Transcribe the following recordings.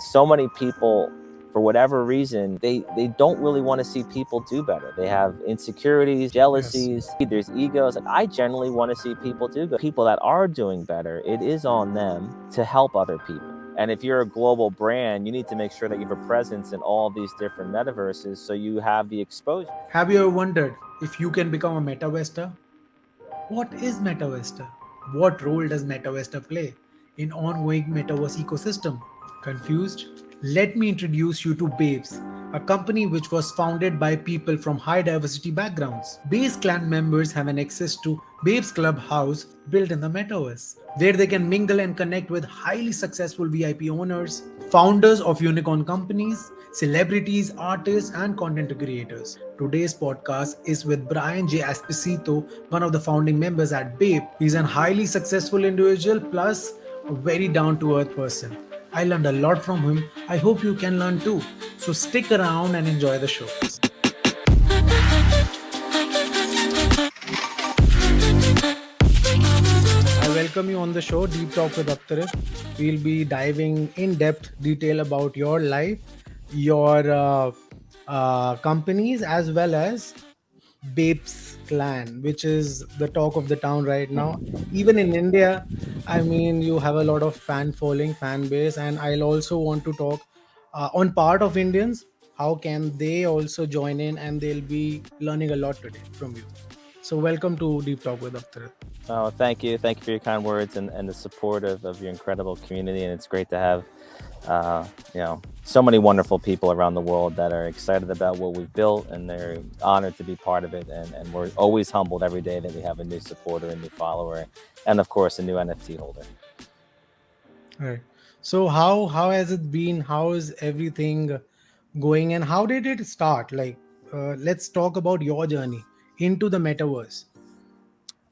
So many people, for whatever reason, they don't really want to see people do better. They have insecurities, jealousies, there's egos. Like, I generally want to see people do good. People that are doing better, it is on them to help other people. And if you're a global brand, you need to make sure that you have a presence in all these different metaverses so you have the exposure. Have you ever wondered if you can become a Metavestor? What is Metavestor? What role does Metavestor play in ongoing metaverse ecosystem? Confused? Let me introduce you to BAPES, a company which was founded by people from high diversity backgrounds. BAPES clan members have an access to BAPES Clubhouse built in the metaverse, where they can mingle and connect with highly successful VIP owners, founders of unicorn companies, celebrities, artists, and content creators. Today's podcast is with Brian J. Esposito, one of the founding members at BAPE. He's a highly successful individual plus a very down to earth person. I learned a lot from him. I hope you can learn too. So stick around and enjoy the show. I welcome you on the show, Deep Talk with Avtarit. We'll be diving in depth detail about your life, your companies, as well as BAPES clan, which is the talk of the town right now. Even in India, I mean, you have a lot of fan following, fan base, and I'll also want to talk on part of Indians. How can they also join in? And they'll be learning a lot today from you. So, welcome to Deep Talk with Avtarit. Oh, thank you. Thank you for your kind words and the support of your incredible community. And it's great to have, so many wonderful people around the world that are excited about what we've built, and they're honored to be part of it. And we're always humbled every day that we have a new supporter, a new follower, and of course, a new NFT holder. All right. So, how has it been? How is everything going? And how did it start? Let's talk about your journey into the metaverse.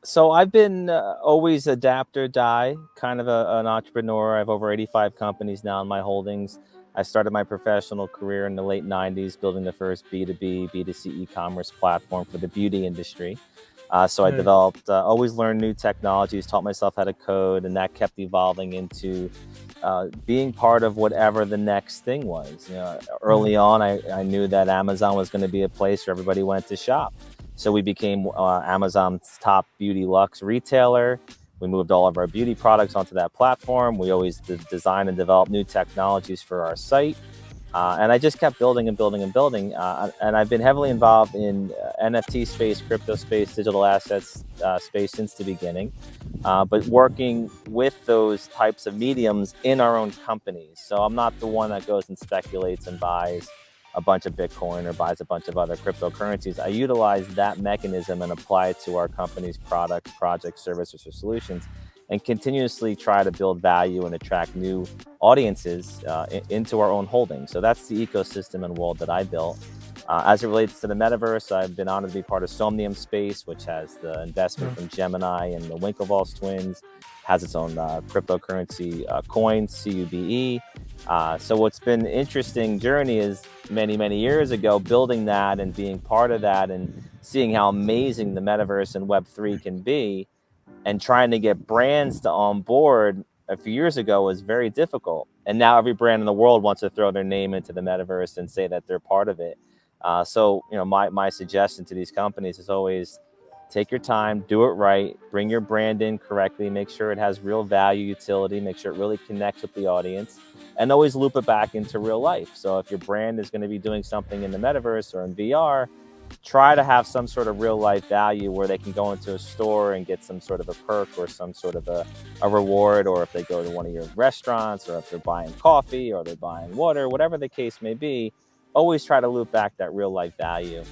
So I've been always adapt or die, kind of an entrepreneur. I have over 85 companies now in my holdings. I started my professional career in the late 90s, building the first B2B, B2C e-commerce platform for the beauty industry. So I developed, always learned new technologies, taught myself how to code, and that kept evolving into being part of whatever the next thing was. Early on, I knew that Amazon was going to be a place where everybody went to shop. So we became Amazon's top beauty luxe retailer. We moved all of our beauty products onto that platform. We always design and develop new technologies for our site. And I just kept building and building and building. And I've been heavily involved in NFT space, crypto space, digital assets space since the beginning. But working with those types of mediums in our own companies. So I'm not the one that goes and speculates and buys a bunch of Bitcoin or buys a bunch of other cryptocurrencies. I utilize that mechanism and apply it to our company's products, projects, services, or solutions, and continuously try to build value and attract new audiences into our own holdings. So that's the ecosystem and world that I built. As it relates to the metaverse, I've been honored to be part of Somnium Space, which has the investment from Gemini and the Winklevoss twins, has its own cryptocurrency coin, CUBE. So what's been an interesting journey is many years ago, building that and being part of that and seeing how amazing the metaverse and Web3 can be, and trying to get brands to on board a few years ago was very difficult. And now every brand in the world wants to throw their name into the metaverse and say that they're part of it. So my suggestion to these companies is always take your time, do it right, bring your brand in correctly, make sure it has real value, utility, make sure it really connects with the audience, and always loop it back into real life. So if your brand is going to be doing something in the metaverse or in VR, try to have some sort of real life value where they can go into a store and get some sort of a perk or some sort of a reward, or if they go to one of your restaurants, or if they're buying coffee or they're buying water, whatever the case may be, always try to loop back that real life value.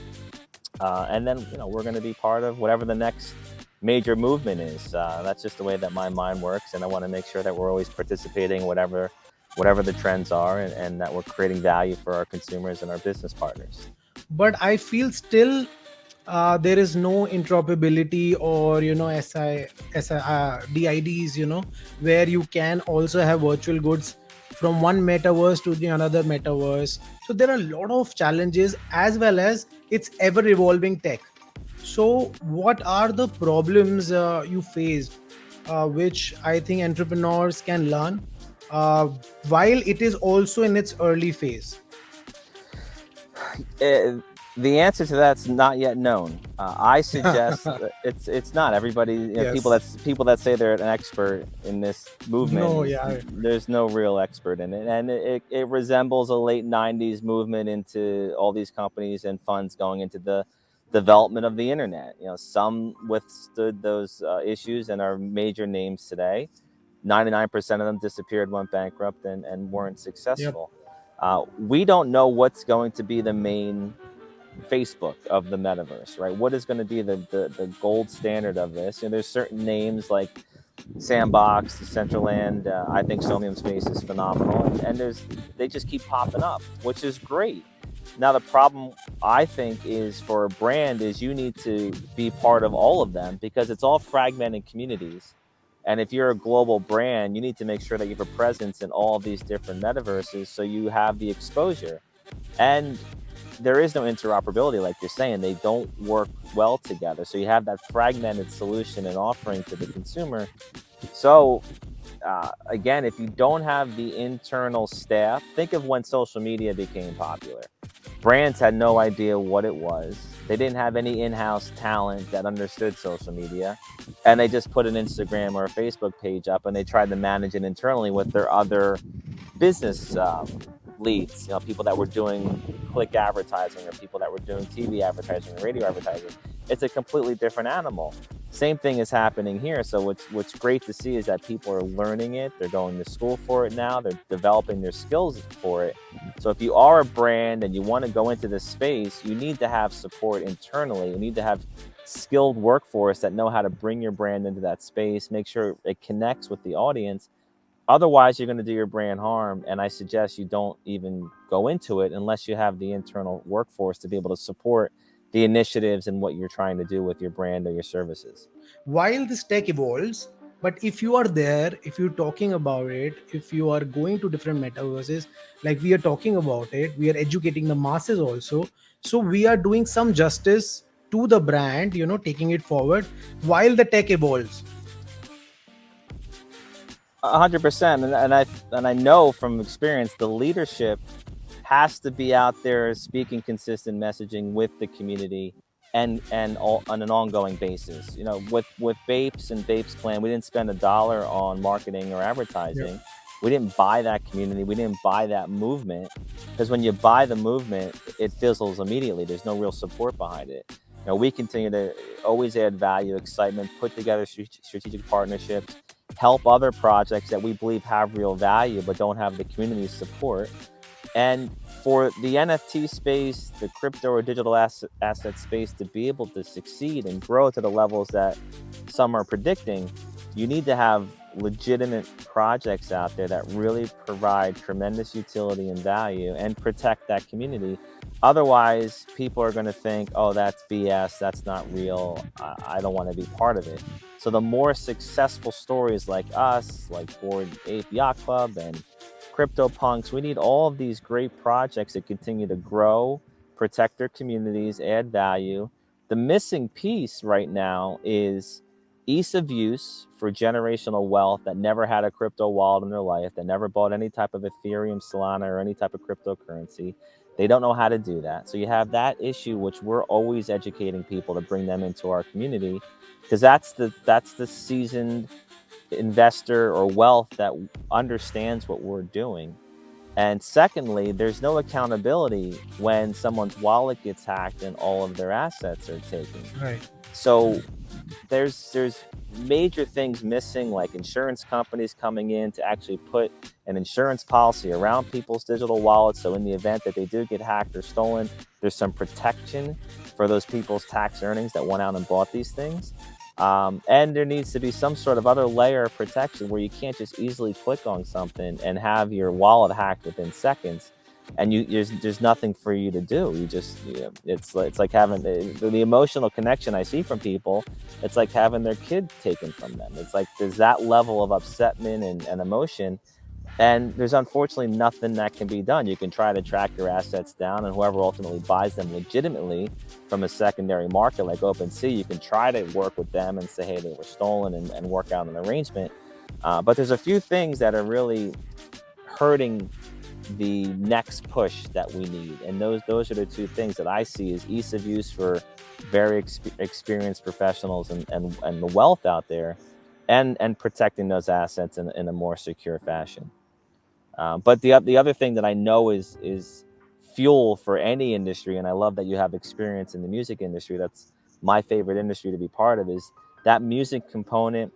And then, we're going to be part of whatever the next major movement is. That's just the way that my mind works. And I want to make sure that we're always participating whatever the trends are, and that we're creating value for our consumers and our business partners. But I feel still there is no interoperability or DIDs, where you can also have virtual goods from one metaverse to the another metaverse. So there are a lot of challenges, as well as it's ever evolving tech. So what are the problems you faced, which I think entrepreneurs can learn uh, while it is also in its early phase? The answer to that's not yet known. I suggest that it's not. Everybody, Yes. people that say they're an expert in this movement, No, yeah. there's no real expert in it, and it resembles a late '90s movement into all these companies and funds going into the development of the internet. Some withstood those issues and are major names today. 99% of them disappeared, went bankrupt, and weren't Yep. successful. We don't know what's going to be the main Facebook of the metaverse, right? What is going to be the gold standard of this? There's certain names like Sandbox, Decentraland. I think Somnium Space is phenomenal, and they just keep popping up, which is great. Now the problem I think is for a brand is you need to be part of all of them because it's all fragmented communities. And if you're a global brand, you need to make sure that you have a presence in all these different metaverses so you have the exposure. And there is no interoperability, like you're saying. They don't work well together. So you have that fragmented solution and offering to the consumer. So again, if you don't have the internal staff, think of when social media became popular. Brands had no idea what it was. They didn't have any in-house talent that understood social media, and they just put an Instagram or a Facebook page up, and they tried to manage it internally with their other business leads. People that were doing click advertising or people that were doing TV advertising or radio advertising. It's a completely different animal. Same thing is happening here. So what's great to see is that people are learning it. They're going to school for it now. They're developing their skills for it. So if you are a brand and you want to go into this space, you need to have support internally. You need to have skilled workforce that know how to bring your brand into that space, make sure it connects with the audience. Otherwise, you're going to do your brand harm. And I suggest you don't even go into it unless you have the internal workforce to be able to support the initiatives and what you're trying to do with your brand or your services. While this tech evolves, but if you are there, if you're talking about it, if you are going to different metaverses, like we are talking about it, we are educating the masses also. So we are doing some justice to the brand, taking it forward while the tech evolves. 100%. And I know from experience the leadership has to be out there speaking consistent messaging with the community on an ongoing basis. With BAPES and BAPES Clan, we didn't spend $1 on marketing or advertising. Yeah. We didn't buy that community. We didn't buy that movement, because when you buy the movement, it fizzles immediately. There's no real support behind it. We continue to always add value, excitement, put together strategic partnerships, help other projects that we believe have real value but don't have the community support. And for the NFT space, the crypto or digital asset space to be able to succeed and grow to the levels that some are predicting, you need to have legitimate projects out there that really provide tremendous utility and value and protect that community. Otherwise, people are going to think, oh, that's BS, that's not real, I don't want to be part of it. So the more successful stories like us, like Bored Ape Yacht Club and CryptoPunks, we need all of these great projects that continue to grow, protect their communities, add value. The missing piece right now is ease of use for generational wealth that never had a crypto wallet in their life, that never bought any type of Ethereum, Solana, or any type of cryptocurrency. They don't know how to do that. So you have that issue, which we're always educating people to bring them into our community, because that's the seasoned investor or wealth that understands what we're doing. And secondly, there's no accountability when someone's wallet gets hacked and all of their assets are taken. Right. So there's major things missing, like insurance companies coming in to actually put an insurance policy around people's digital wallets. So in the event that they do get hacked or stolen, there's some protection for those people's tax earnings that went out and bought these things. And there needs to be some sort of other layer of protection where you can't just easily click on something and have your wallet hacked within seconds, and there's nothing for you to do. It's like having the emotional connection I see from people. It's like having their kid taken from them. It's like there's that level of upsetment and emotion. And there's unfortunately nothing that can be done. You can try to track your assets down, and whoever ultimately buys them legitimately from a secondary market like OpenSea, you can try to work with them and say, hey, they were stolen, and work out an arrangement. But there's a few things that are really hurting the next push that we need, and those are the two things that I see as ease of use for very experienced professionals and the wealth out there, and protecting those assets in a more secure fashion. But the other thing that I know is fuel for any industry, and I love that you have experience in the music industry. That's my favorite industry to be part of, is that music component,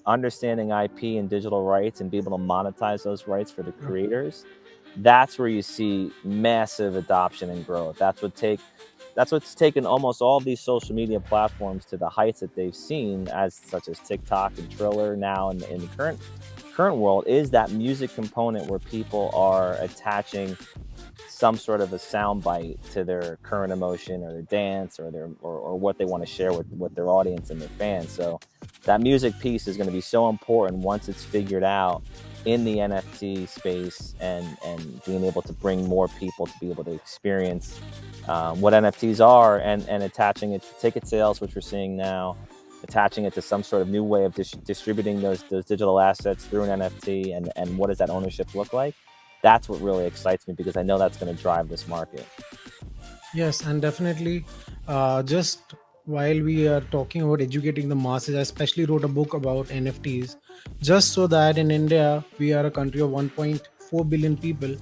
understanding IP and digital rights and be able to monetize those rights for the Yeah. creators. That's where you see massive adoption and growth. That's what's taken almost all of these social media platforms to the heights that they've seen, as such as TikTok and Triller now in the current world, is that music component where people are attaching some sort of a sound bite to their current emotion or their dance or or what they want to share with their audience and their fans. So that music piece is going to be so important once it's figured out in the NFT space, and being able to bring more people to be able to experience what NFTs are, and attaching it to ticket sales, which we're seeing now, attaching it to some sort of new way of distributing those digital assets through an NFT, and what does that ownership look like? That's what really excites me, because I know that's going to drive this market. Yes, and definitely, just while we are talking about educating the masses, I especially wrote a book about NFTs, just so that in India, we are a country of 1.4 billion people,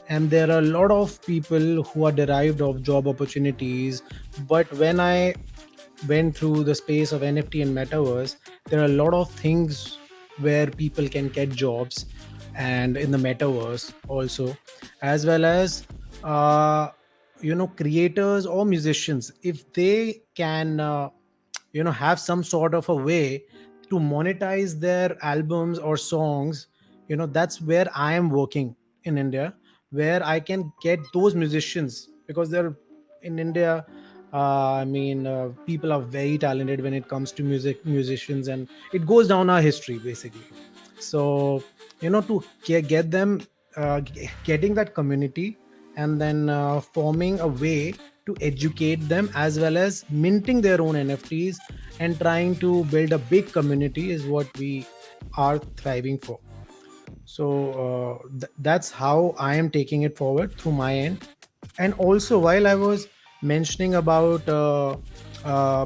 and there are a lot of people who are derived of job opportunities. But when I went through the space of NFT and metaverse, there are a lot of things where people can get jobs, and in the metaverse also, as well as creators or musicians, if they can have some sort of a way to monetize their albums or songs. That's where I am working in India, where I can get those musicians, because they're in India. People are very talented when it comes to musicians, and it goes down our history basically. So to get them, getting that community, and then forming a way to educate them, as well as minting their own NFTs, and trying to build a big community, is what we are thriving for. So that's how I am taking it forward through my end. And also, while I was mentioning about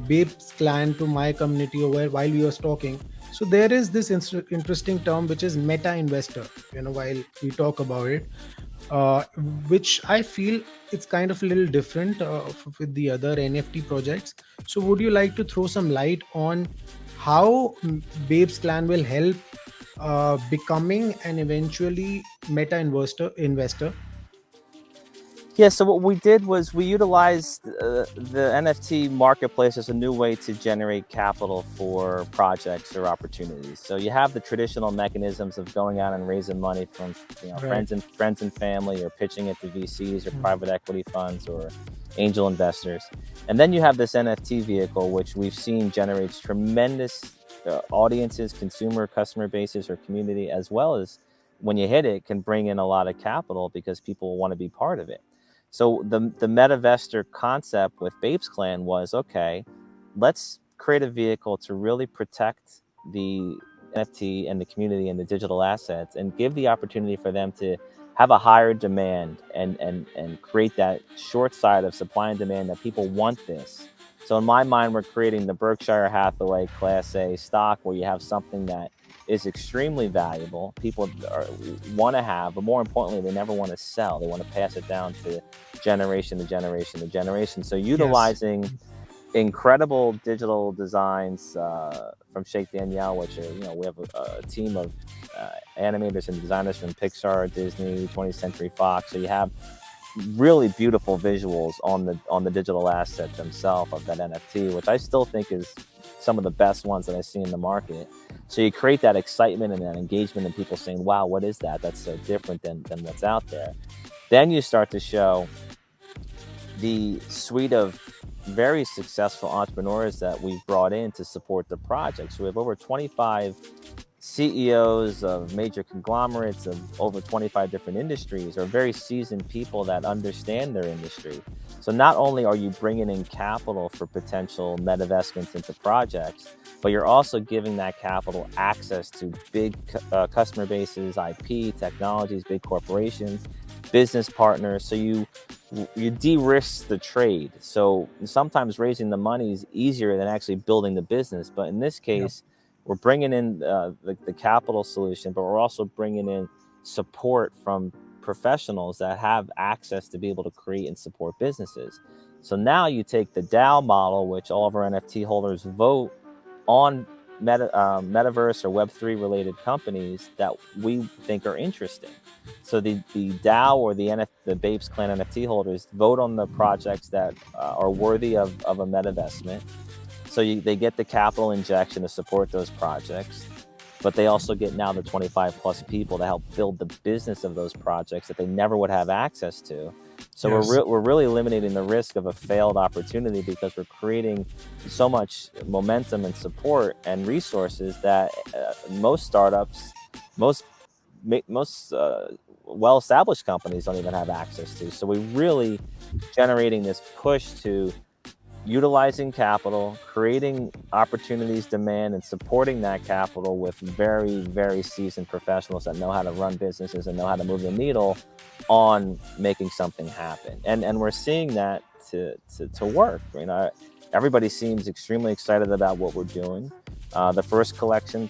BAPES clan to my community, or while we was talking, so there is this interesting term which is meta investor. While we talk about it, uh, which I feel it's kind of a little different with the other NFT projects. So, would you like to throw some light on how Babes Clan will help becoming an eventually meta investor? Yeah, so what we did was we utilized the NFT marketplace as a new way to generate capital for projects or opportunities. So you have the traditional mechanisms of going out and raising money from Right. friends and family, or pitching it to VCs or Mm. private equity funds or angel investors. And then you have this NFT vehicle, which we've seen generates tremendous audiences, customer bases, or community, as well as, when you hit it, can bring in a lot of capital because people want to be part of it. So the Metavestor concept with Bapes Clan was, okay, let's create a vehicle to really protect the NFT and the community and the digital assets, and give the opportunity for them to have a higher demand, and create that short side of supply and demand, that people want this. So in my mind, we're creating the Berkshire Hathaway Class A stock, where you have something that is extremely valuable. People want to have, but more importantly, they never want to sell. They want to pass it down to generation to generation to generation. So Yes. utilizing incredible digital designs from Shake Danielle, which are, we have a team of animators and designers from Pixar, Disney, 20th Century Fox. So you have really beautiful visuals on the digital asset themselves of that NFT, which I still think is some of the best ones that I see in the market. So you create that excitement and that engagement, and people saying, "Wow, what is that? That's so different than what's out there." Then you start to show the suite of very successful entrepreneurs that we've brought in to support the project. So we have over 25 CEOs of major conglomerates of over 25 different industries are very seasoned people that understand their industry. So not only are you bringing in capital for potential meta investments into projects, but you're also giving that capital access to big customer bases, IP, technologies, big corporations, business partners. So you de-risk the trade. So sometimes raising the money is easier than actually building the business. But in this Yeah. case, we're bringing in the capital solution, but we're also bringing in support from professionals that have access to be able to create and support businesses. So now you take the DAO model, which all of our NFT holders vote on metaverse or Web3 related companies that we think are interesting. So the DAO or the BAPES Clan NFT holders vote on the projects that are worthy of a meta investment. So they get the capital injection to support those projects, but they also get now the 25 plus people to help build the business of those projects that they never would have access to. So Yes. we're really eliminating the risk of a failed opportunity because we're creating so much momentum and support and resources that most startups, most well-established companies don't even have access to. So we're really generating this push to utilizing capital, creating opportunities, demand, and supporting that capital with very, very seasoned professionals that know how to run businesses and know how to move the needle on making something happen. And we're seeing that to work. You know, everybody seems extremely excited about what we're doing. The first collection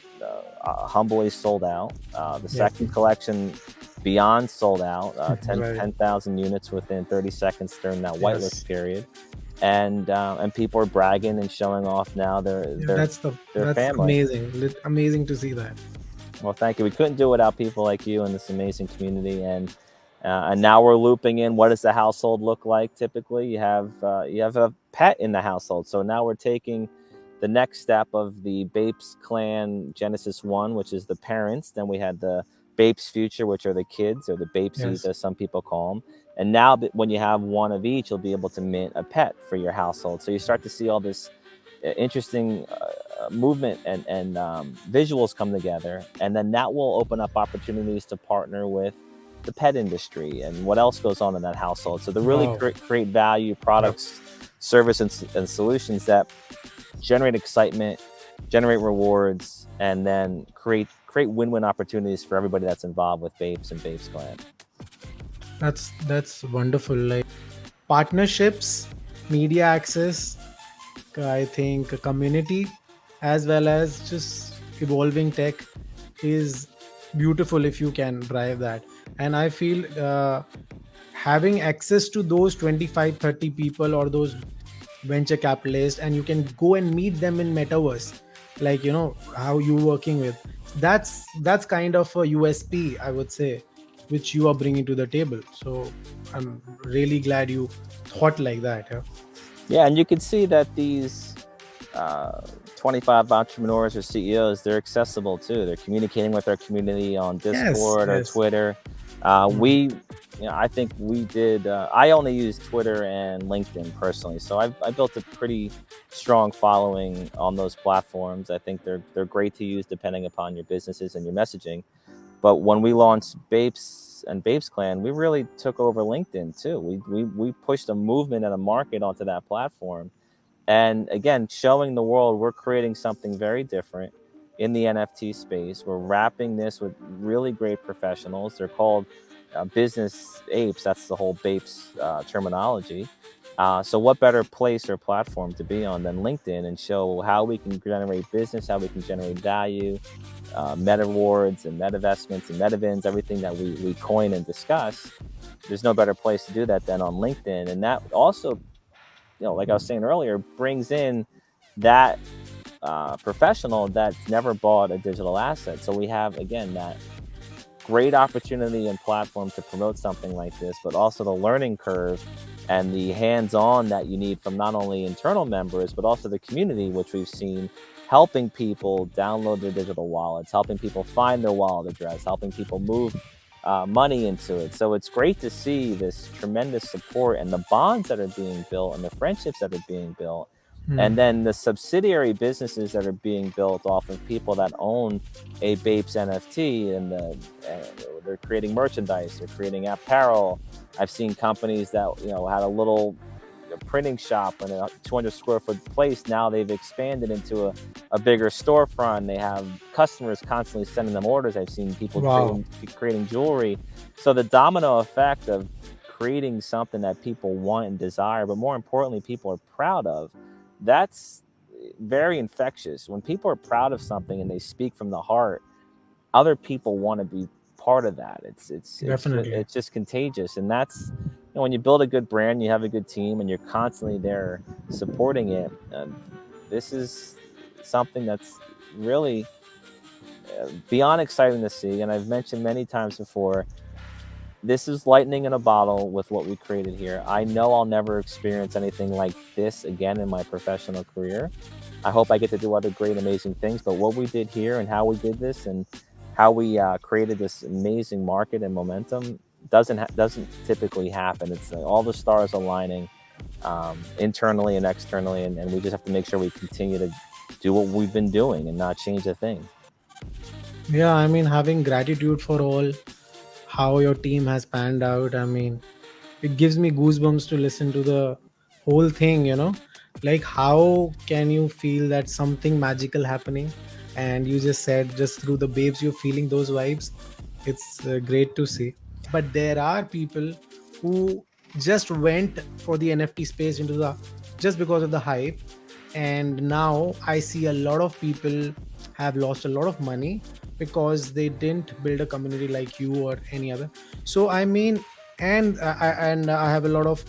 humbly sold out. The Yeah. second collection beyond sold out, Right. 10,000 units within 30 seconds during that Yes. whitelist period. And people are bragging and showing off now Yeah, their that's family. amazing. Amazing to see that. Well, thank you. We couldn't do it without people like you and this amazing community. And now we're looping in. What does the household look like? Typically, you have a pet in the household. So now we're taking the next step of the Bapes Clan Genesis 1, which is the parents. Then we had the Bapes Future, which are the kids, or the Bapesies, Yes. as some people call them. And now, when you have one of each, you'll be able to mint a pet for your household. So you start to see all this interesting movement and visuals come together, and then that will open up opportunities to partner with the pet industry and what else goes on in that household. So to really Wow. create value, Yep. products, service, and solutions that generate excitement, generate rewards, and then create win-win opportunities for everybody that's involved with Bapes and Bapes Clan. That's wonderful. Like partnerships, media access, I think a community, as well as just evolving tech is beautiful if you can drive that. And I feel having access to those 25, 30 people or those venture capitalists, and you can go and meet them in metaverse, like how you working with, that's kind of a USP, I would say, which you are bringing to the table. So I'm really glad you thought like that. Yeah. Yeah, and you can see that these uh, 25 entrepreneurs or CEOs, they're accessible too. They're communicating with our community on Yes. Discord or Yes. Twitter. Mhm. I think we did. I only use Twitter and LinkedIn personally, so I built a pretty strong following on those platforms. I think they're great to use depending upon your businesses and your messaging. But when we launched Bapes and Bapes Clan, we really took over LinkedIn too. We pushed a movement and a market onto that platform. And again, showing the world we're creating something very different in the NFT space. We're wrapping this with really great professionals. They're called business apes. That's the whole Bapes terminology. So, what better place or platform to be on than LinkedIn and show how we can generate business, how we can generate value, meta rewards and meta investments and metavins, everything that we coin and discuss. There's no better place to do that than on LinkedIn. And that also, like I was saying earlier, brings in that professional that's never bought a digital asset. So we have, again, that great opportunity and platform to promote something like this, but also the learning curve and the hands-on that you need from not only internal members, but also the community, which we've seen helping people download their digital wallets, helping people find their wallet address, helping people move money into it. So it's great to see this tremendous support and the bonds that are being built and the friendships that are being built. And then the subsidiary businesses that are being built off of people that own a BAPES NFT, and they're creating merchandise, they're creating apparel. I've seen companies that had a little printing shop in a 200 square foot place. Now they've expanded into a bigger storefront. They have customers constantly sending them orders. I've seen people Wow. creating jewelry. So the domino effect of creating something that people want and desire, but more importantly, people are proud of, that's very infectious. When people are proud of something and they speak from the heart, other people want to be part of that. Definitely. It's just contagious. And that's, when you build a good brand, you have a good team, and you're constantly there supporting it. This is something that's really beyond exciting to see. And I've mentioned many times before, this is lightning in a bottle with what we created here. I know I'll never experience anything like this again in my professional career. I hope I get to do other great, amazing things. But what we did here and how we did this and how we created this amazing market and momentum doesn't typically happen. It's all the stars aligning internally and externally, and we just have to make sure we continue to do what we've been doing and not change a thing. Yeah, I mean, having gratitude for all how your team has panned out. I mean, it gives me goosebumps to listen to the whole thing. Like, how can you feel that something magical happening? And you just said, just through the babes, you're feeling those vibes. It's great to see. But there are people who just went for the NFT space into the just because of the hype. And now I see a lot of people have lost a lot of money because they didn't build a community like you or any other. So I mean, and I have a lot of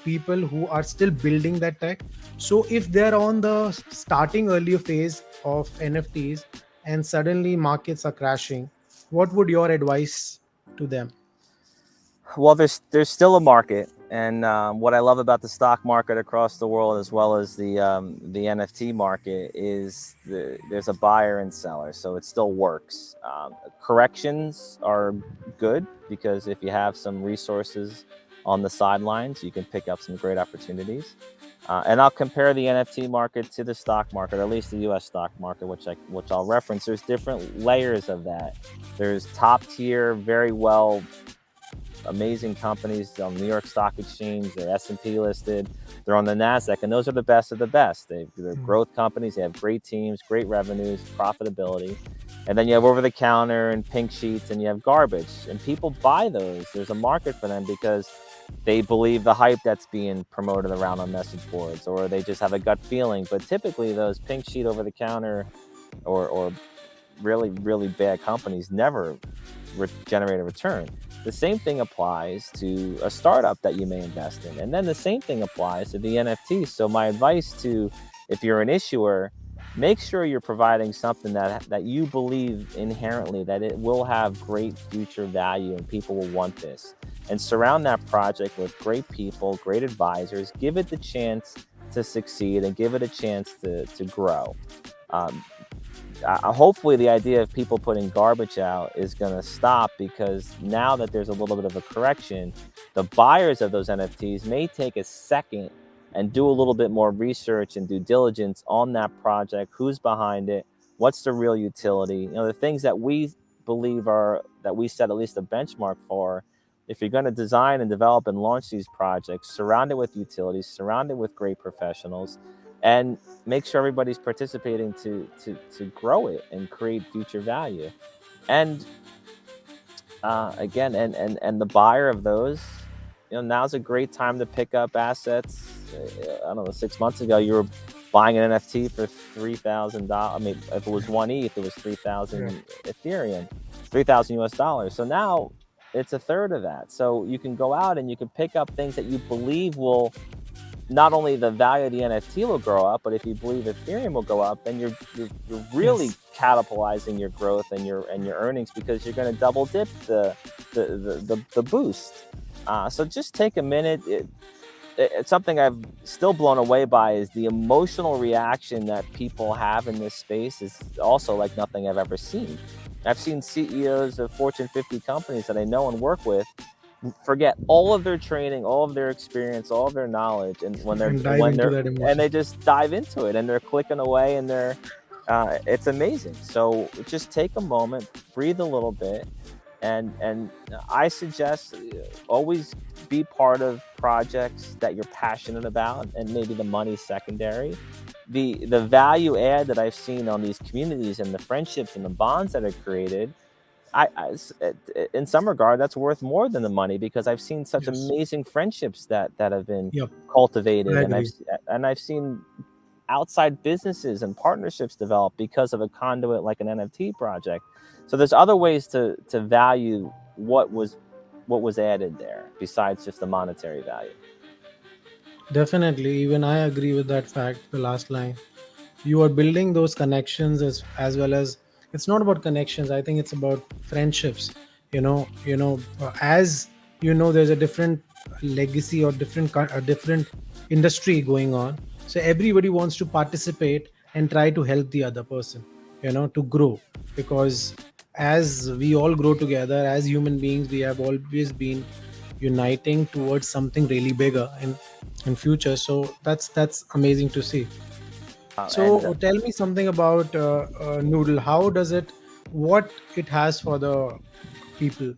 people who are still building that tech. So if they're on the starting earlier phase of NFTs and suddenly markets are crashing, what would your advice to them? Well, there's still a market, and what I love about the stock market across the world, as well as the NFT market, is there's a buyer and seller, so it still works. Corrections are good because if you have some resources on the sidelines, you can pick up some great opportunities. And I'll compare the NFT market to the stock market, or at least the U.S. stock market, which I'll reference. There's different layers of that. There's top tier, very well amazing companies on the New York Stock Exchange. They're S&P listed. They're on the NASDAQ, and those are the best of the best. They're growth companies. They have great teams, great revenues, profitability. And then you have over-the-counter and pink sheets, and you have garbage. And people buy those. There's a market for them because they believe the hype that's being promoted around on message boards, or they just have a gut feeling. But typically those pink sheet over-the-counter or really, really bad companies never generate a return. The same thing applies to a startup that you may invest in. And then the same thing applies to the NFTs. So my advice to, if you're an issuer, make sure you're providing something that you believe inherently that it will have great future value and people will want this. And surround that project with great people, great advisors. Give it the chance to succeed and give it a chance to grow. Hopefully the idea of people putting garbage out is going to stop, because now that there's a little bit of a correction, the buyers of those NFTs may take a second and do a little bit more research and due diligence on that project. Who's behind it? What's the real utility? The things that we believe that we set at least a benchmark for. If you're going to design and develop and launch these projects, surround it with utilities, surround it with great professionals, and make sure everybody's participating to grow it and create future value. And again, and the buyer of those, now's a great time to pick up assets. I don't know, 6 months ago you were buying an NFT for $3,000. I mean, if it was one ETH, it was 3,000 Ethereum, 3,000 US dollars. So now it's a third of that. So you can go out and you can pick up things that you believe will, not only the value of the NFT will grow up, but if you believe Ethereum will go up, then you're really Yes. catapultizing your growth and your earnings, because you're going to double dip the boost. So just take a minute. It's something I've still blown away by is the emotional reaction that people have in this space is also like nothing I've ever seen. I've seen CEOs of Fortune 50 companies that I know and work with forget all of their training, all of their experience, all of their knowledge, and and dive into that and emotion. they just dive into it, and they're clicking away, and it's amazing. So just take a moment, breathe a little bit, and I suggest always be part of projects that you're passionate about, and maybe the money's secondary. The value add that I've seen on these communities and the friendships and the bonds that are created, in some regard, that's worth more than the money, because I've seen such Yes. amazing friendships that have been Yep. I cultivated, and agree. I've seen outside businesses and partnerships develop because of a conduit like an NFT project. So there's other ways to value what was added there besides just the monetary value. Definitely, even I agree with that fact. The last line, you are building those connections as well as, it's not about connections. I think it's about friendships. As you know, there's a different legacy or a different industry going on. So everybody wants to participate and try to help the other person, to grow, because as we all grow together as human beings, we have always been uniting towards something really bigger in future. So that's amazing to see. And So tell me something about Noodle. How does it, what it has for the people?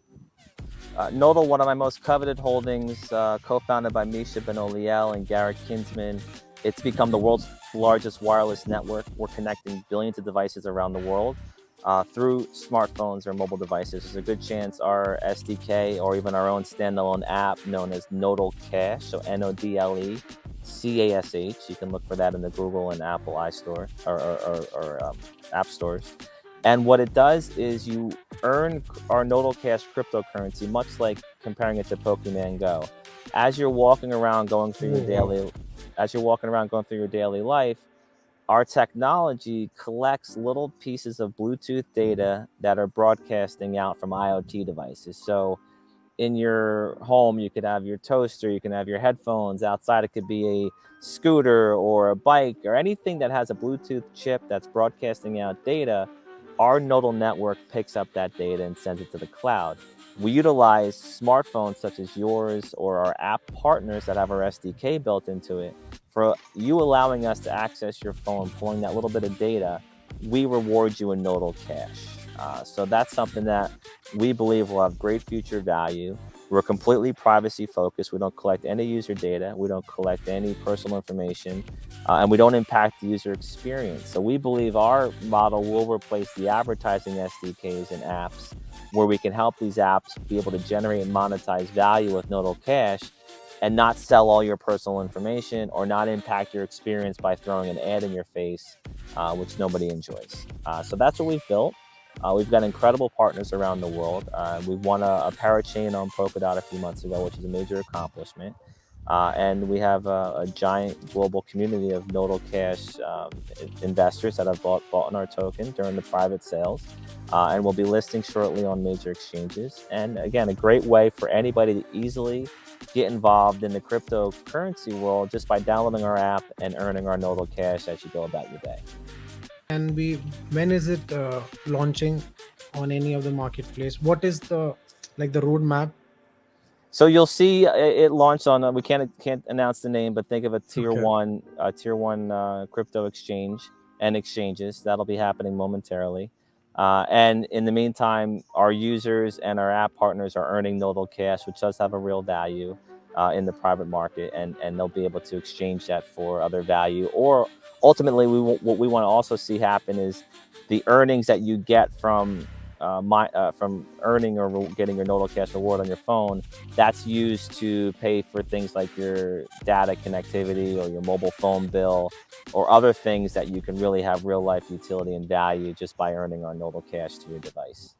Nodle, one of my most coveted holdings, co-founded by Misha Ben-Oliel and Garrett Kinsman. It's become the world's largest wireless network. We're connecting billions of devices around the world through smartphones or mobile devices. There's a good chance our SDK or even our own standalone app known as Nodle Cash, so Nodle CASH. You can look for that in the Google and Apple iStore or app stores. And what it does is you earn our Nodal Cash cryptocurrency, much like comparing it to Pokemon Go. As you're walking around going through your Oh wow. daily, as you're walking around going through your daily life, our technology collects little pieces of Bluetooth data that are broadcasting out from IoT devices. So in your home, you could have your toaster, you can have your headphones. Outside, it could be a scooter or a bike or anything that has a Bluetooth chip that's broadcasting out data. Our nodal network picks up that data and sends it to the cloud. We utilize smartphones such as yours or our app partners that have our SDK built into it. For you allowing us to access your phone, pulling that little bit of data, we reward you in nodal cash. So that's something that we believe will have great future value. We're completely privacy focused. We don't collect any user data. We don't collect any personal information, and we don't impact the user experience. So we believe our model will replace the advertising SDKs and apps, where we can help these apps be able to generate and monetize value with Nodal Cash, and not sell all your personal information or not impact your experience by throwing an ad in your face, which nobody enjoys. So that's what we've built. We've got incredible partners around the world. We won a parachain on Polkadot a few months ago, which is a major accomplishment. And we have a giant global community of Nodal Cash investors that have bought in our token during the private sales. And we'll be listing shortly on major exchanges. And again, a great way for anybody to easily get involved in the cryptocurrency world just by downloading our app and earning our Nodal Cash as you go about your day. And when is it launching on any of the marketplace? What is the, like, the roadmap? So you'll see it launched on. We can't announce the name, but think of a Okay. tier one crypto exchange and exchanges that'll be happening momentarily. And in the meantime, our users and our app partners are earning Nodal Cash, which does have a real value in the private market, and they'll be able to exchange that for other value. Or ultimately, what we want to also see happen is the earnings that you get from earning or getting your Nodal Cash reward on your phone, that's used to pay for things like your data connectivity or your mobile phone bill or other things that you can really have real life utility and value just by earning our Nodal Cash to your device.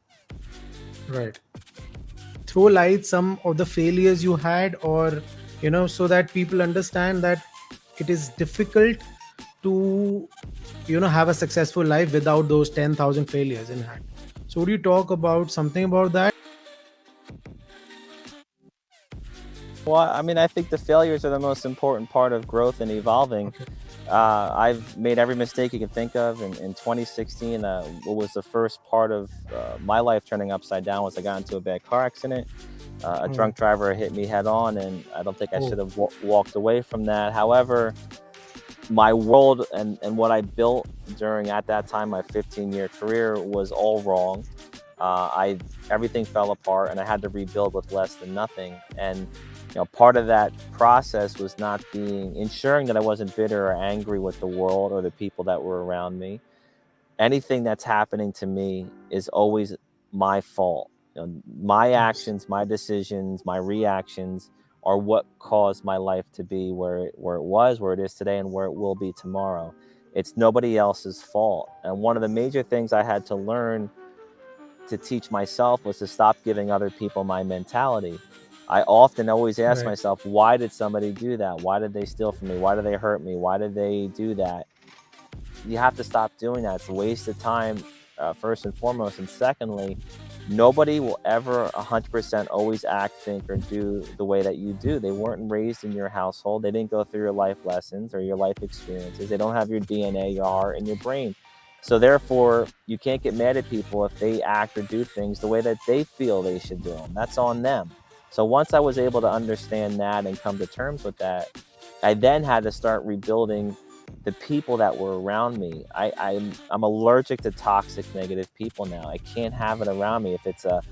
Right. Throw light some of the failures you had, or so that people understand that it is difficult to have a successful life without those 10,000 failures in hand. So would you talk about something about that? Well, I mean, I think the failures are the most important part of growth and evolving. Okay. I've made every mistake you can think of. In 2016, what was the first part of my life turning upside down was I got into a bad car accident. A Oh, drunk driver hit me head on, and I don't think I should oh, have walked away from that. However, my world and what I built during at that time my 15-year career was all wrong. I Everything fell apart, and I had to rebuild with less than nothing. And part of that process was not being ensuring that I wasn't bitter or angry with the world or the people that were around me. Anything that's happening to me is always my fault. My yes, actions, my decisions, my reactions are what caused my life to be where it was, where it is today, and where it will be tomorrow. It's nobody else's fault. And one of the major things I had to learn to teach myself was to stop giving other people my mentality. I often always ask right, myself, why did somebody do that? Why did they steal from me? Why did they hurt me? Why did they do that? You have to stop doing that. It's a waste of time, first and foremost. And secondly, nobody will ever 100% always act, think, or do the way that you do. They weren't raised in your household. They didn't go through your life lessons or your life experiences. They don't have your DNA, your heart, and your brain. So therefore, you can't get mad at people if they act or do things the way that they feel they should do them. That's on them. So once I was able to understand that and come to terms with that, I then had to start rebuilding the people that were around me. I'm allergic to toxic, negative people now. I can't have it around me. If it's a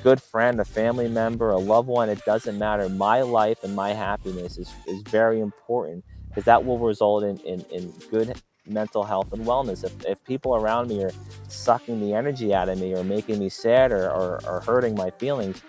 good friend, a family member, a loved one, it doesn't matter. My life and my happiness is very important, because that will result in good mental health and wellness. If people around me are sucking the energy out of me or making me sad or hurting my feelings,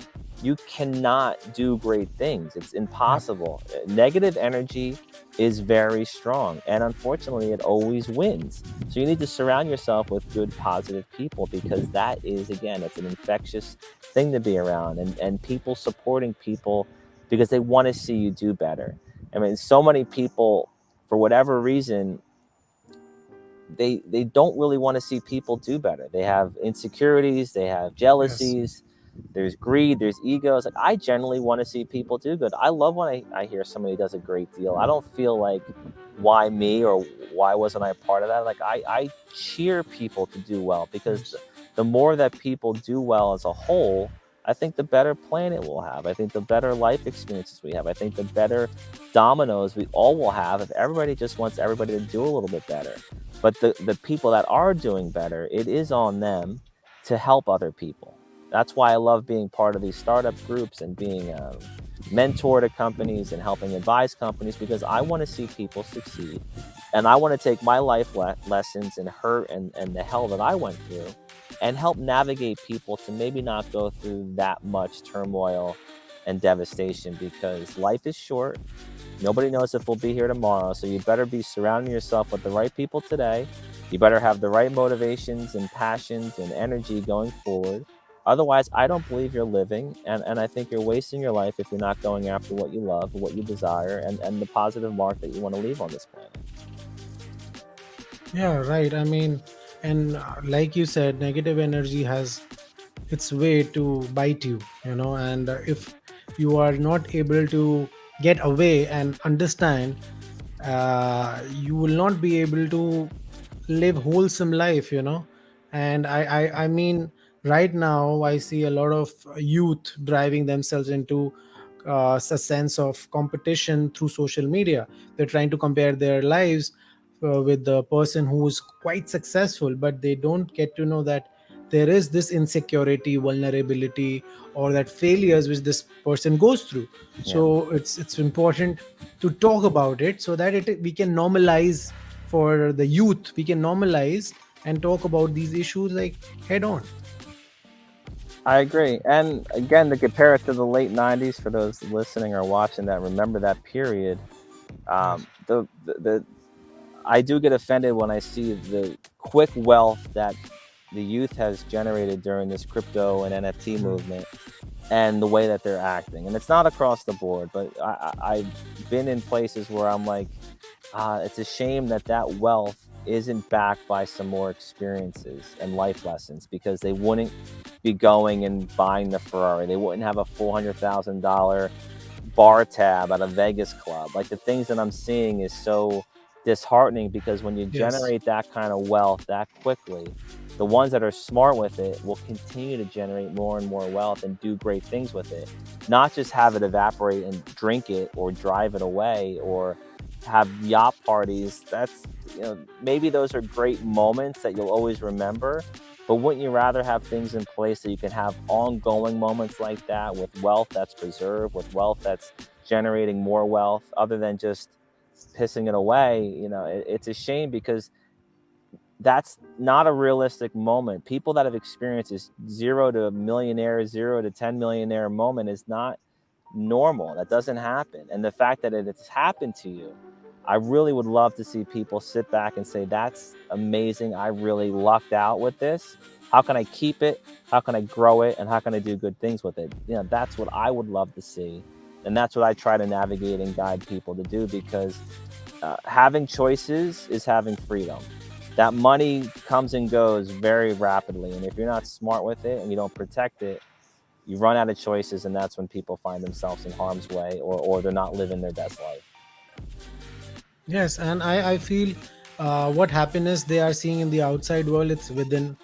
you cannot do great things. It's yep, impossible. Negative energy is very strong, and unfortunately it always wins. So you need to surround yourself with good, positive people, because that is, again, it's an infectious thing to be around. And people supporting people because they want to see you do better. I mean, so many people, for whatever reason, they don't really want to see people do better. They have insecurities, they have yes, jealousies, there's greed, there's egos. Like, I generally want to see people do good. I love when I hear somebody does a great deal. I don't feel like, why me, or why wasn't I a part of that? Like, I cheer people to do well, because yes, the more that people do well as a whole, I think the better planet we'll have. I think the better life experiences we have. I think the better dominoes we all will have if everybody just wants everybody to do a little bit better. But the people that are doing better, it is on them to help other people. That's why I love being part of these startup groups and being a mentor to companies and helping advise companies, because I want to see people succeed. And I want to take my life lessons and hurt and the hell that I went through, and help navigate people to maybe not go through that much turmoil and devastation, because life is short. Nobody knows if we'll be here tomorrow. So you better be surrounding yourself with the right people today. You better have the right motivations and passions and energy going forward. Otherwise, I don't believe you're living. And I think you're wasting your life if you're not going after what you love, what you desire, and the positive mark that you want to leave on this planet. yeah, right. I mean, and like you said, negative energy has its way to bite you, and if you are not able to get away and understand, you will not be able to live wholesome life, and I mean, right now I see a lot of youth driving themselves into a sense of competition through social media. They're trying to compare their lives with the person who is quite successful, but they don't get to know that there is this insecurity, vulnerability, or that failures which this person goes through. Yeah. So it's important to talk about it, so that we can normalize, for the youth we can normalize and talk about these issues like head on. I agree. And again, to compare it to the late 90s, for those listening or watching that remember that period, Yes. the I do get offended when I see the quick wealth that the youth has generated during this crypto and NFT Mm. movement, and the way that they're acting. And it's not across the board, but I've been in places where I'm like, it's a shame that that wealth isn't backed by some more experiences and life lessons, because they wouldn't be going and buying the Ferrari. They wouldn't have a $400,000 bar tab at a Vegas club. Like, the things that I'm seeing is so disheartening, because when you Yes. generate that kind of wealth that quickly, the ones that are smart with it will continue to generate more and more wealth and do great things with it, not just have it evaporate and drink it or drive it away or have yacht parties. That's, maybe those are great moments that you'll always remember, but wouldn't you rather have things in place that you can have ongoing moments like that, with wealth that's preserved, with wealth that's generating more wealth, other than just pissing it away? It's a shame, because that's not a realistic moment. People that have experienced this 0 to millionaire, 0 to 10 millionaire moment is not normal. That doesn't happen. And the fact that it's happened to you, I really would love to see people sit back and say, that's amazing. I really lucked out with this. How can I keep it? How can I grow it? And how can I do good things with it? That's what I would love to see. And that's what I try to navigate and guide people to do, because having choices is having freedom. That money comes and goes very rapidly. And if you're not smart with it and you don't protect it, you run out of choices. And that's when people find themselves in harm's way, or they're not living their best life. Yes, and I feel what happiness they are seeing in the outside world, it's within.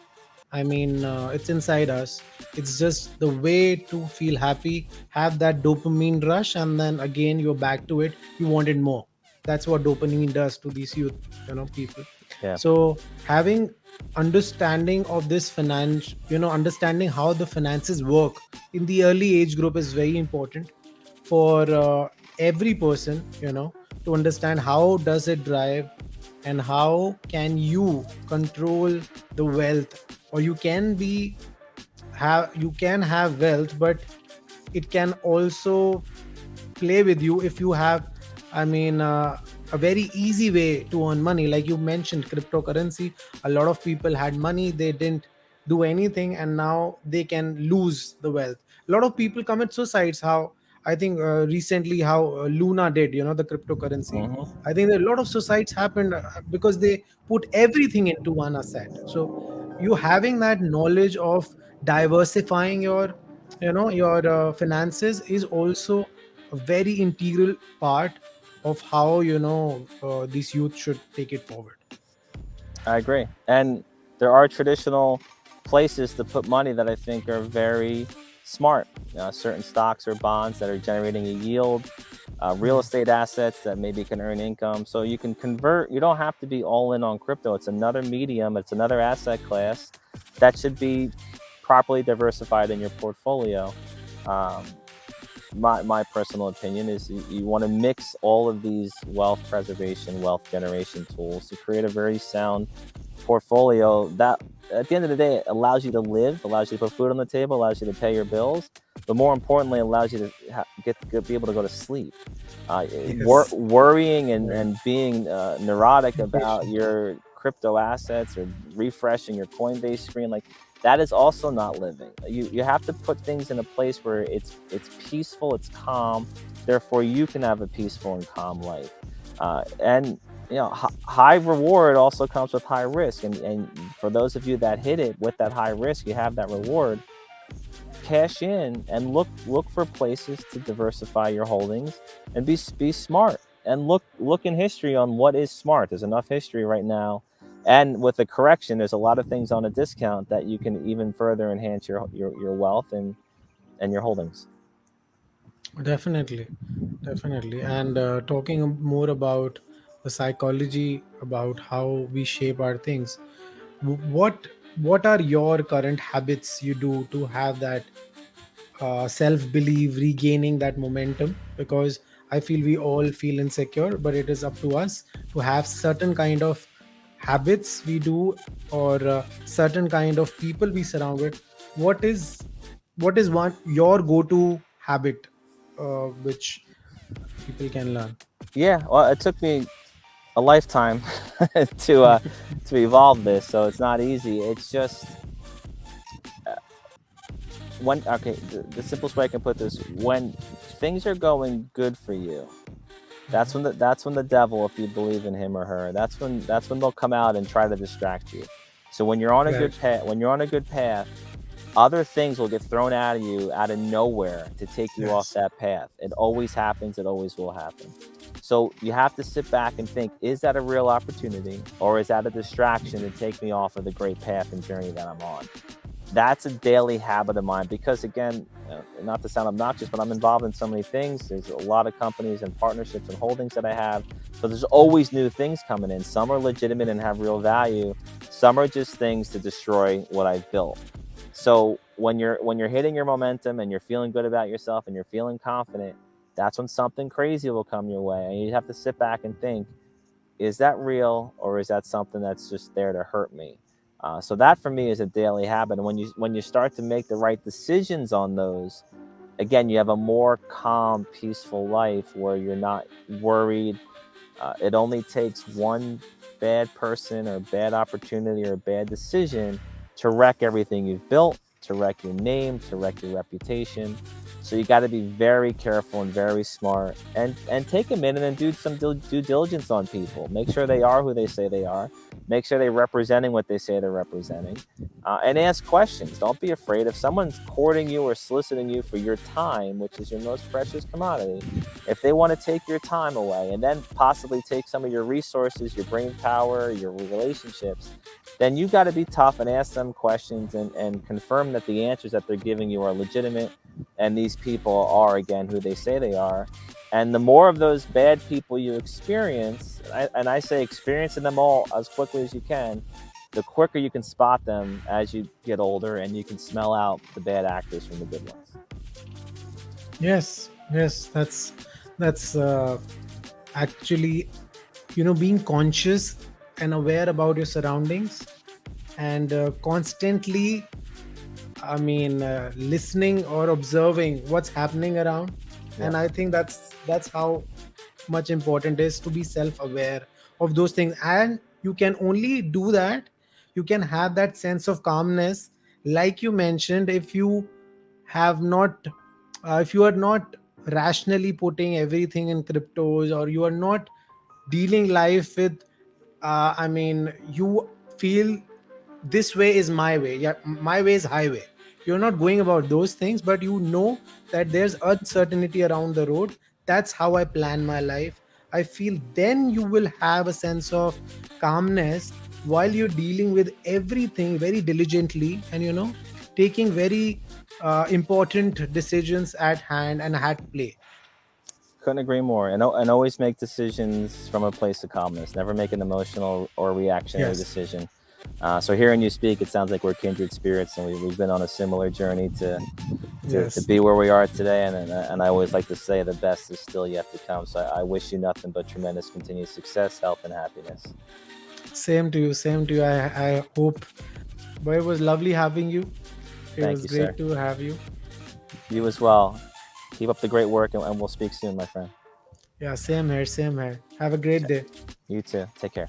I mean, it's inside us. It's just the way to feel happy, have that dopamine rush, and then again you're back to it. You wanted more. That's what dopamine does to these youth, people. Yeah, So having understanding of this finance, understanding how the finances work in the early age group is very important for every person, to understand how does it drive and how can you control the wealth, or you can have wealth, but it can also play with you if you have, I mean, a very easy way to earn money. Like you mentioned, cryptocurrency, a lot of people had money, they didn't do anything, and now they can lose the wealth. A lot of people commit suicides. How I think recently how Luna did, the cryptocurrency. hmm, I think that a lot of suicides happened because they put everything into one asset. So you having that knowledge of diversifying your finances is also a very integral part of how this youth should take it forward. I agree. And there are traditional places to put money that I think are very smart. Certain stocks or bonds that are generating a yield, real Yes, estate assets that maybe can earn income. So you can convert. You don't have to be all in on crypto. It's another medium. It's another asset class that should be properly diversified in your portfolio. Um, my personal opinion is you want to mix all of these wealth preservation, wealth generation tools to create a very sound portfolio that, at the end of the day, allows you to live, allows you to put food on the table, allows you to pay your bills, but more importantly, allows you to be able to go to sleep. yes, Worrying right. and being neurotic about Impatient. your crypto assets or refreshing your Coinbase screen, like, that is also not living. You have to put things in a place where it's peaceful, it's calm. Therefore, you can have a peaceful and calm life. And high reward also comes with high risk. And for those of you that hit it with that high risk, you have that reward. Cash in and look for places to diversify your holdings, and be smart, and look in history on what is smart. There's enough history right now, and with a correction, there's a lot of things on a discount that you can even further enhance your wealth and your holdings. Definitely, definitely. And talking more about the psychology about how we shape our things, what are your current habits you do to have that self belief, regaining that momentum? Because I feel we all feel insecure, but it is up to us to have certain kind of habits we do, or certain kind of people we surround with. What is one your go to habit which people can learn? Yeah, well, it took me a lifetime to evolve this, so it's not easy. It's just when okay, the simplest way I can put this: when things are going good for you, that's when the devil, if you believe in him or her, that's when they'll come out and try to distract you. So when you're on a Right. good path, other things will get thrown at you out of nowhere to take you off Yes. that path. It always happens. It always will happen. So you have to sit back and think, is that a real opportunity, or is that a distraction to take me off of the great path and journey that I'm on? That's a daily habit of mine because, again, not to sound obnoxious, but I'm involved in so many things. There's a lot of companies and partnerships and holdings that I have. So there's always new things coming in. Some are legitimate and have real value. Some are just things to destroy what I've built. So when you're hitting your momentum and you're feeling good about yourself and you're feeling confident, that's when something crazy will come your way. And you have to sit back and think, is that real, or is that something that's just there to hurt me? So that for me is a daily habit. And when you start to make the right decisions on those, again, you have a more calm, peaceful life where you're not worried. It only takes one bad person or bad opportunity or bad decision to wreck everything you've built, to wreck your name, to wreck your reputation. So you got to be very careful and very smart, and take a minute and do some due diligence on people. Make sure they are who they say they are. Make sure they're representing what they say they're representing, and ask questions. Don't be afraid. If someone's courting you or soliciting you for your time, which is your most precious commodity, if they want to take your time away and then possibly take some of your resources, your brain power, your relationships, then you got to be tough and ask them questions, and confirm that the answers that they're giving you are legitimate, and these people are, again, who they say they are. And the more of those bad people you experience, and I say experiencing them all as quickly as you can, the quicker you can spot them as you get older, and you can smell out the bad actors from the good ones. Yes, yes, that's actually, being conscious and aware about your surroundings, and constantly, listening or observing what's happening around. Yeah. And I think that's how much important is to be self-aware of those things. And you can only do that, you can have that sense of calmness, like you mentioned, have not if you are not rationally putting everything in cryptos, or you are not dealing life with, you feel this way is my way, yeah, my way is highway. You're not going about those things, but you know that there's uncertainty around the road. That's how I plan my life. I feel then you will have a sense of calmness while you're dealing with everything very diligently, and taking very important decisions at hand and at play. Couldn't agree more. And always make decisions from a place of calmness. Never make an emotional or reactionary Yes. decision. So hearing you speak, it sounds like we're kindred spirits, and we've been on a similar journey to Yes. be where we are today. And I always like to say the best is still yet to come. So I wish you nothing but tremendous continued success, health, and happiness. Same to you. Same to you. I hope. But it was lovely having you. It Thank was you, sir. great to have you. You as well. Keep up the great work, and we'll speak soon, my friend. Yeah, same here. Same here. Have a great day. You too. Take care.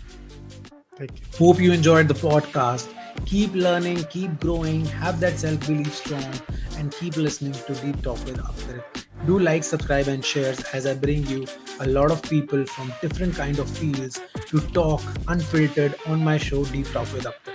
Thank you. Hope you enjoyed the podcast. Keep learning, keep growing, have that self belief strong, and keep listening to Deep Talk with Avtarit. Do like, subscribe, and share, as I bring you a lot of people from different kind of fields to talk unfiltered on my show Deep Talk with Avtarit.